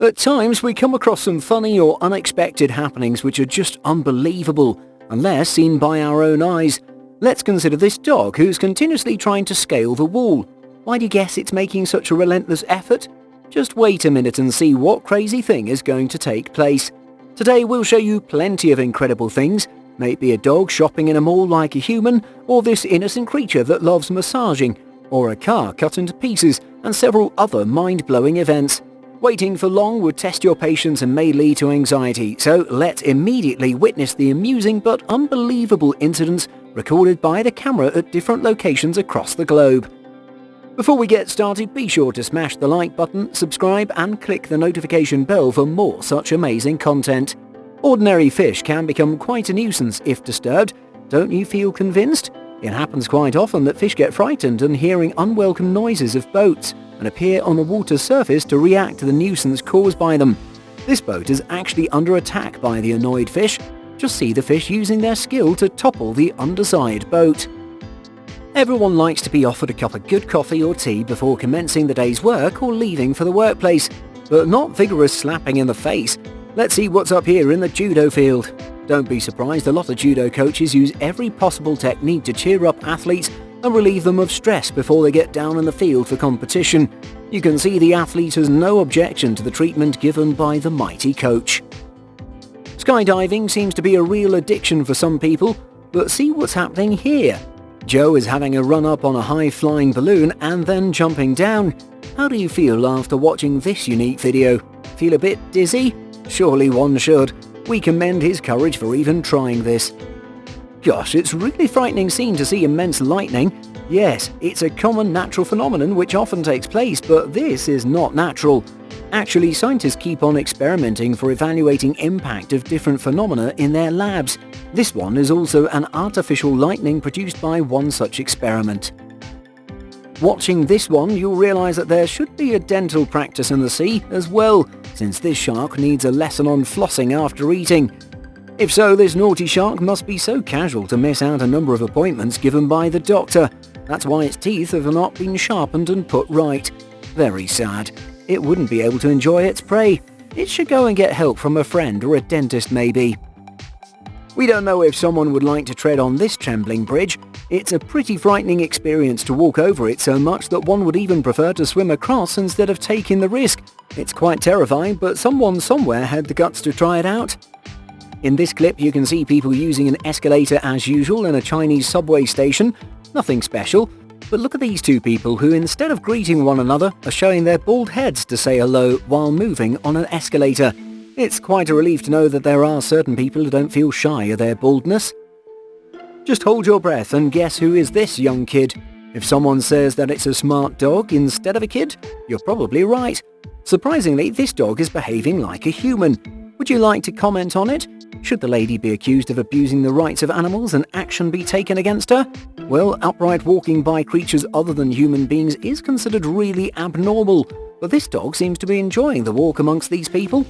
At times we come across some funny or unexpected happenings which are just unbelievable, unless seen by our own eyes. Let's consider this dog who's continuously trying to scale the wall. Why do you guess it's making such a relentless effort? Just wait a minute and see what crazy thing is going to take place. Today we'll show you plenty of incredible things. May it be a dog shopping in a mall like a human, or this innocent creature that loves massaging, or a car cut into pieces, and several other mind-blowing events. Waiting for long would test your patience and may lead to anxiety, so let's immediately witness the amusing but unbelievable incidents recorded by the camera at different locations across the globe. Before we get started, be sure to smash the like button, subscribe and click the notification bell for more such amazing content. Ordinary fish can become quite a nuisance if disturbed. Don't you feel convinced? It happens quite often that fish get frightened and hearing unwelcome noises of boats and appear on the water's surface to react to the nuisance caused by them. This boat is actually under attack by the annoyed fish. Just see the fish using their skill to topple the underside boat. Everyone likes to be offered a cup of good coffee or tea before commencing the day's work or leaving for the workplace, but not vigorous slapping in the face. Let's see what's up here in the judo field. Don't be surprised, a lot of judo coaches use every possible technique to cheer up athletes and relieve them of stress before they get down in the field for competition. You can see the athlete has no objection to the treatment given by the mighty coach. Skydiving seems to be a real addiction for some people, but see what's happening here. Joe is having a run up on a high-flying balloon and then jumping down. How do you feel after watching this unique video? Feel a bit dizzy? Surely one should. We commend his courage for even trying this. Gosh, it's a really frightening scene to see immense lightning. Yes, it's a common natural phenomenon which often takes place, but this is not natural. Actually, scientists keep on experimenting for evaluating impact of different phenomena in their labs. This one is also an artificial lightning produced by one such experiment. Watching this one, you'll realize that there should be a dental practice in the sea as well, since this shark needs a lesson on flossing after eating. If so, this naughty shark must be so casual to miss out a number of appointments given by the doctor. That's why its teeth have not been sharpened and put right. Very sad. It wouldn't be able to enjoy its prey. It should go and get help from a friend or a dentist maybe. We don't know if someone would like to tread on this trembling bridge. It's a pretty frightening experience to walk over it so much that one would even prefer to swim across instead of taking the risk. It's quite terrifying, but someone somewhere had the guts to try it out. In this clip you can see people using an escalator as usual in a Chinese subway station. Nothing special, but look at these two people who instead of greeting one another are showing their bald heads to say hello while moving on an escalator. It's quite a relief to know that there are certain people who don't feel shy of their baldness. Just hold your breath and guess who is this young kid. If someone says that it's a smart dog instead of a kid, you're probably right. Surprisingly, this dog is behaving like a human. Would you like to comment on it? Should the lady be accused of abusing the rights of animals and action be taken against her? Well, upright walking by creatures other than human beings is considered really abnormal, but this dog seems to be enjoying the walk amongst these people.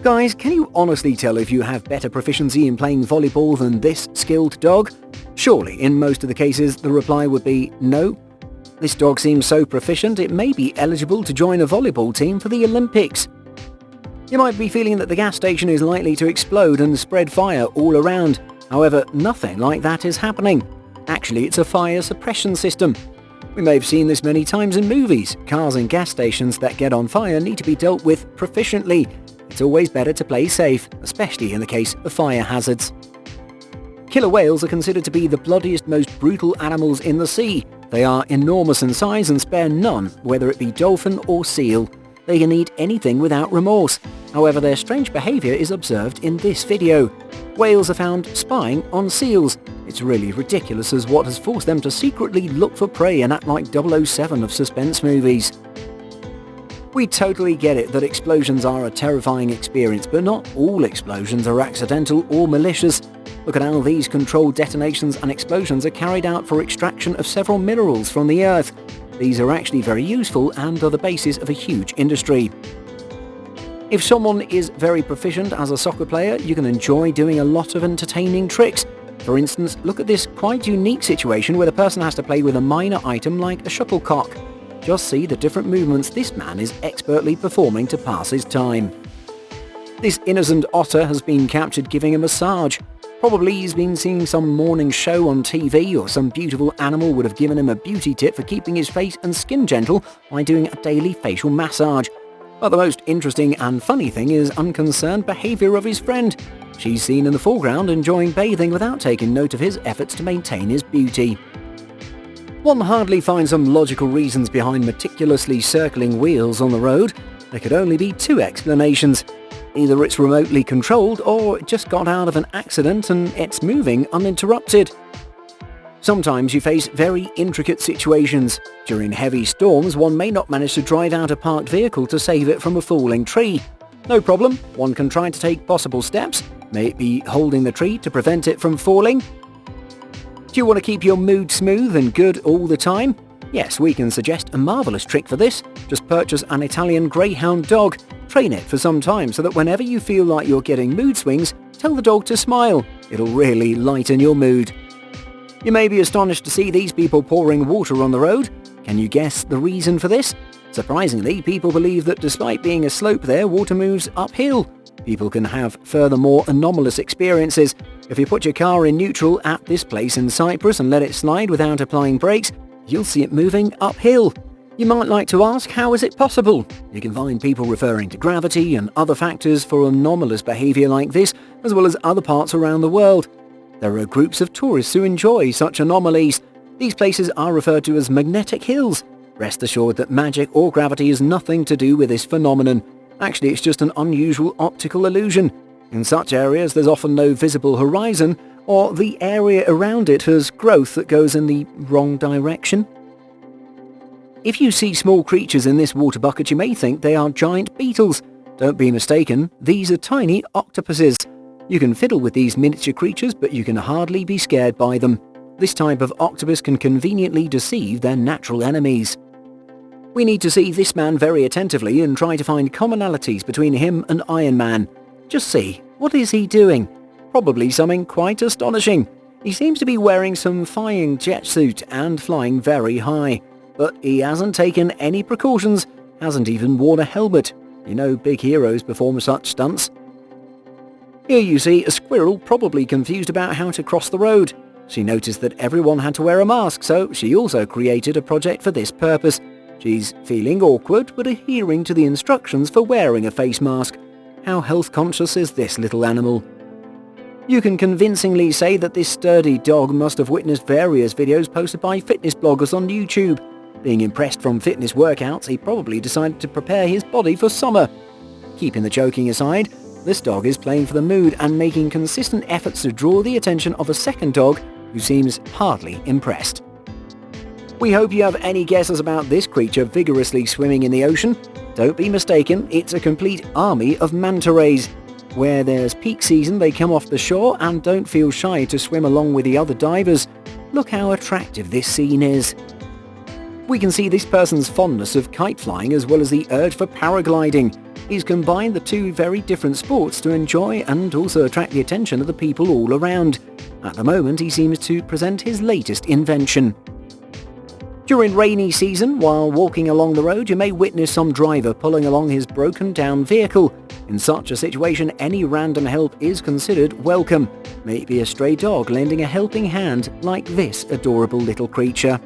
Guys, can you honestly tell if you have better proficiency in playing volleyball than this skilled dog? Surely, in most of the cases, the reply would be no. This dog seems so proficient it may be eligible to join a volleyball team for the Olympics. You might be feeling that the gas station is likely to explode and spread fire all around. However, nothing like that is happening. Actually, it's a fire suppression system. We may have seen this many times in movies. Cars and gas stations that get on fire need to be dealt with proficiently. It's always better to play safe, especially in the case of fire hazards. Killer whales are considered to be the bloodiest, most brutal animals in the sea. They are enormous in size and spare none, whether it be dolphin or seal. They can eat anything without remorse. However, their strange behavior is observed in this video. Whales are found spying on seals. It's really ridiculous as what has forced them to secretly look for prey and act like 007 of suspense movies. We totally get it that explosions are a terrifying experience, but not all explosions are accidental or malicious. Look at how these controlled detonations and explosions are carried out for extraction of several minerals from the earth. These are actually very useful and are the basis of a huge industry. If someone is very proficient as a soccer player, you can enjoy doing a lot of entertaining tricks. For instance, look at this quite unique situation where the person has to play with a minor item like a shuttlecock. Just see the different movements this man is expertly performing to pass his time. This innocent otter has been captured giving a massage. Probably he's been seeing some morning show on TV, or some beautiful animal would have given him a beauty tip for keeping his face and skin gentle by doing a daily facial massage. But the most interesting and funny thing is unconcerned behaviour of his friend. She's seen in the foreground enjoying bathing without taking note of his efforts to maintain his beauty. One hardly finds some logical reasons behind meticulously circling wheels on the road. There could only be two explanations. Either it's remotely controlled, or it just got out of an accident and it's moving uninterrupted. Sometimes you face very intricate situations. During heavy storms, one may not manage to drive out a parked vehicle to save it from a falling tree. No problem, one can try to take possible steps. May it be holding the tree to prevent it from falling? Do you want to keep your mood smooth and good all the time? Yes, we can suggest a marvellous trick for this. Just purchase an Italian Greyhound dog. Train it for some time so that whenever you feel like you're getting mood swings, tell the dog to smile. It'll really lighten your mood. You may be astonished to see these people pouring water on the road. Can you guess the reason for this? Surprisingly, people believe that despite being a slope there, water moves uphill. People can have furthermore anomalous experiences. If you put your car in neutral at this place in Cyprus and let it slide without applying brakes, you'll see it moving uphill. You might like to ask, how is it possible? You can find people referring to gravity and other factors for anomalous behaviour like this, as well as other parts around the world. There are groups of tourists who enjoy such anomalies. These places are referred to as magnetic hills. Rest assured that magic or gravity has nothing to do with this phenomenon. Actually, it's just an unusual optical illusion. In such areas, there's often no visible horizon, or the area around it has growth that goes in the wrong direction. If you see small creatures in this water bucket, you may think they are giant beetles. Don't be mistaken, these are tiny octopuses. You can fiddle with these miniature creatures, but you can hardly be scared by them. This type of octopus can conveniently deceive their natural enemies. We need to see this man very attentively and try to find commonalities between him and Iron Man. Just see, what is he doing? Probably something quite astonishing. He seems to be wearing some flying jet suit and flying very high. But he hasn't taken any precautions, hasn't even worn a helmet. You know, big heroes perform such stunts. Here you see a squirrel probably confused about how to cross the road. She noticed that everyone had to wear a mask, so she also created a project for this purpose. She's feeling awkward but adhering to the instructions for wearing a face mask. How health conscious is this little animal? You can convincingly say that this sturdy dog must have witnessed various videos posted by fitness bloggers on YouTube. Being impressed from fitness workouts, he probably decided to prepare his body for summer. Keeping the joking aside, this dog is playing for the mood and making consistent efforts to draw the attention of a second dog who seems hardly impressed. We hope you have any guesses about this creature vigorously swimming in the ocean. Don't be mistaken, it's a complete army of manta rays. Where there's peak season, they come off the shore and don't feel shy to swim along with the other divers. Look how attractive this scene is. We can see this person's fondness of kite flying as well as the urge for paragliding. He's combined the two very different sports to enjoy and also attract the attention of the people all around. At the moment, he seems to present his latest invention. During rainy season, while walking along the road, you may witness some driver pulling along his broken down vehicle. In such a situation, any random help is considered welcome. Maybe a stray dog lending a helping hand like this adorable little creature.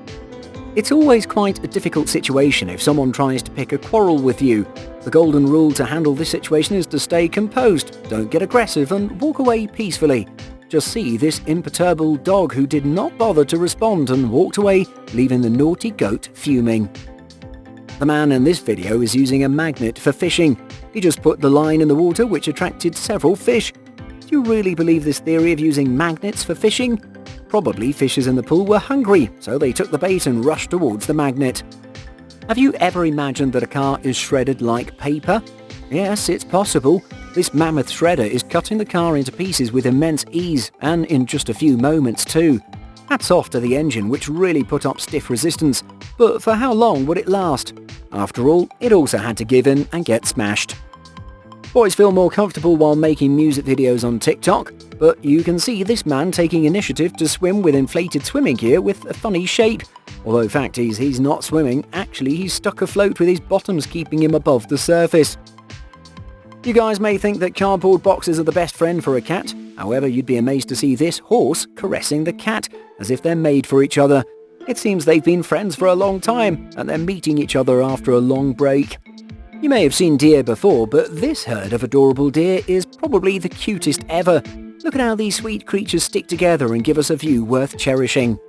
It's always quite a difficult situation if someone tries to pick a quarrel with you. The golden rule to handle this situation is to stay composed, don't get aggressive and walk away peacefully. Just see this imperturbable dog who did not bother to respond and walked away, leaving the naughty goat fuming. The man in this video is using a magnet for fishing. He just put the line in the water which attracted several fish. Do you really believe this theory of using magnets for fishing? Probably fishes in the pool were hungry, so they took the bait and rushed towards the magnet. Have you ever imagined that a car is shredded like paper? Yes, it's possible. This mammoth shredder is cutting the car into pieces with immense ease, and in just a few moments too. Hats off to the engine, which really put up stiff resistance, but for how long would it last? After all, it also had to give in and get smashed. Boys feel more comfortable while making music videos on TikTok, but you can see this man taking initiative to swim with inflated swimming gear with a funny shape. Although fact is, he's not swimming, actually he's stuck afloat with his bottoms keeping him above the surface. You guys may think that cardboard boxes are the best friend for a cat, however you'd be amazed to see this horse caressing the cat, as if they're made for each other. It seems they've been friends for a long time, and they're meeting each other after a long break. You may have seen deer before, but this herd of adorable deer is probably the cutest ever. Look at how these sweet creatures stick together and give us a view worth cherishing.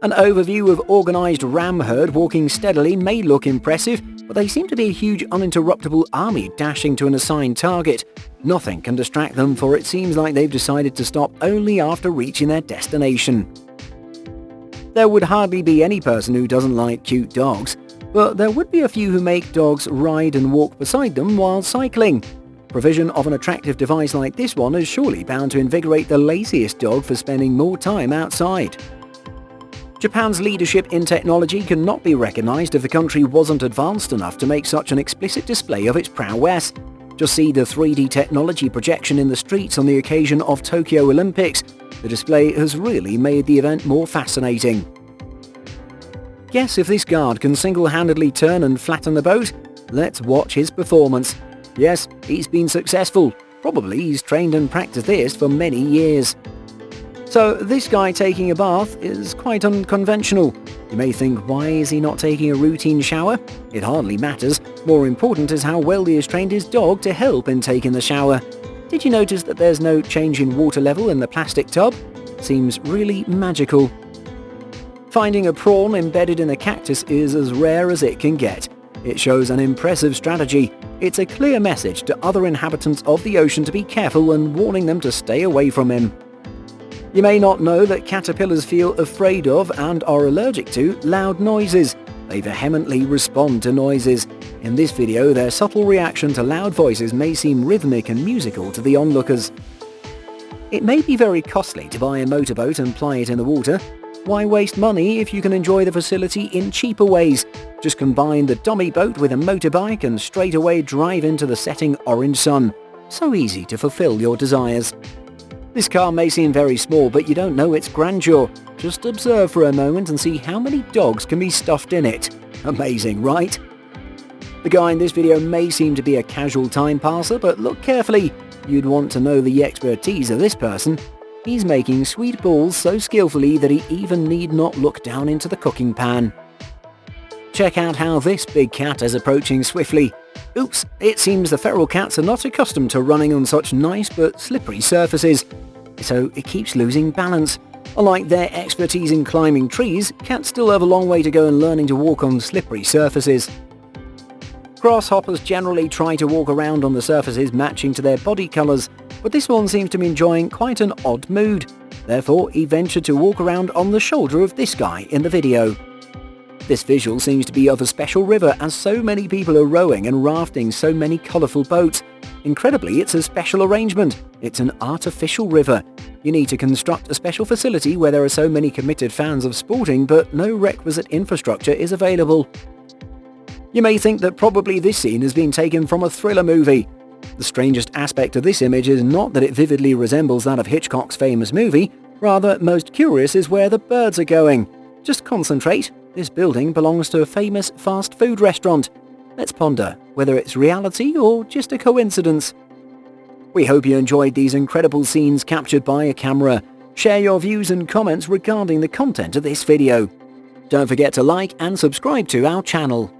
An overview of organised ram herd walking steadily may look impressive, but they seem to be a huge uninterruptible army dashing to an assigned target. Nothing can distract them, for it seems like they've decided to stop only after reaching their destination. There would hardly be any person who doesn't like cute dogs, but there would be a few who make dogs ride and walk beside them while cycling. Provision of an attractive device like this one is surely bound to invigorate the laziest dog for spending more time outside. Japan's leadership in technology cannot be recognised if the country wasn't advanced enough to make such an explicit display of its prowess. Just see the 3D technology projection in the streets on the occasion of Tokyo Olympics. The display has really made the event more fascinating. Guess if this guard can single-handedly turn and flatten the boat? Let's watch his performance. Yes, he's been successful. Probably he's trained and practiced this for many years. So this guy taking a bath is quite unconventional. You may think, why is he not taking a routine shower? It hardly matters. More important is how well he has trained his dog to help in taking the shower. Did you notice that there's no change in water level in the plastic tub? Seems really magical. Finding a prawn embedded in a cactus is as rare as it can get. It shows an impressive strategy. It's a clear message to other inhabitants of the ocean to be careful and warning them to stay away from him. You may not know that caterpillars feel afraid of and are allergic to loud noises. They vehemently respond to noises. In this video, their subtle reaction to loud voices may seem rhythmic and musical to the onlookers. It may be very costly to buy a motorboat and ply it in the water. Why waste money if you can enjoy the facility in cheaper ways? Just combine the dummy boat with a motorbike and straight away drive into the setting orange sun. So easy to fulfill your desires. This car may seem very small, but you don't know its grandeur. Just observe for a moment and see how many dogs can be stuffed in it. Amazing, right? The guy in this video may seem to be a casual time passer, but look carefully. You'd want to know the expertise of this person. He's making sweet balls so skillfully that he even need not look down into the cooking pan. Check out how this big cat is approaching swiftly. Oops, it seems the feral cats are not accustomed to running on such nice but slippery surfaces, so it keeps losing balance. Unlike their expertise in climbing trees, cats still have a long way to go in learning to walk on slippery surfaces. Grasshoppers generally try to walk around on the surfaces matching to their body colours, but this one seems to be enjoying quite an odd mood. Therefore, he ventured to walk around on the shoulder of this guy in the video. This visual seems to be of a special river, as so many people are rowing and rafting so many colourful boats. Incredibly, it's a special arrangement. It's an artificial river. You need to construct a special facility where there are so many committed fans of sporting, but no requisite infrastructure is available. You may think that probably this scene has been taken from a thriller movie. The strangest aspect of this image is not that it vividly resembles that of Hitchcock's famous movie. Rather, most curious is where the birds are going. Just concentrate. This building belongs to a famous fast food restaurant. Let's ponder whether it's reality or just a coincidence. We hope you enjoyed these incredible scenes captured by a camera. Share your views and comments regarding the content of this video. Don't forget to like and subscribe to our channel.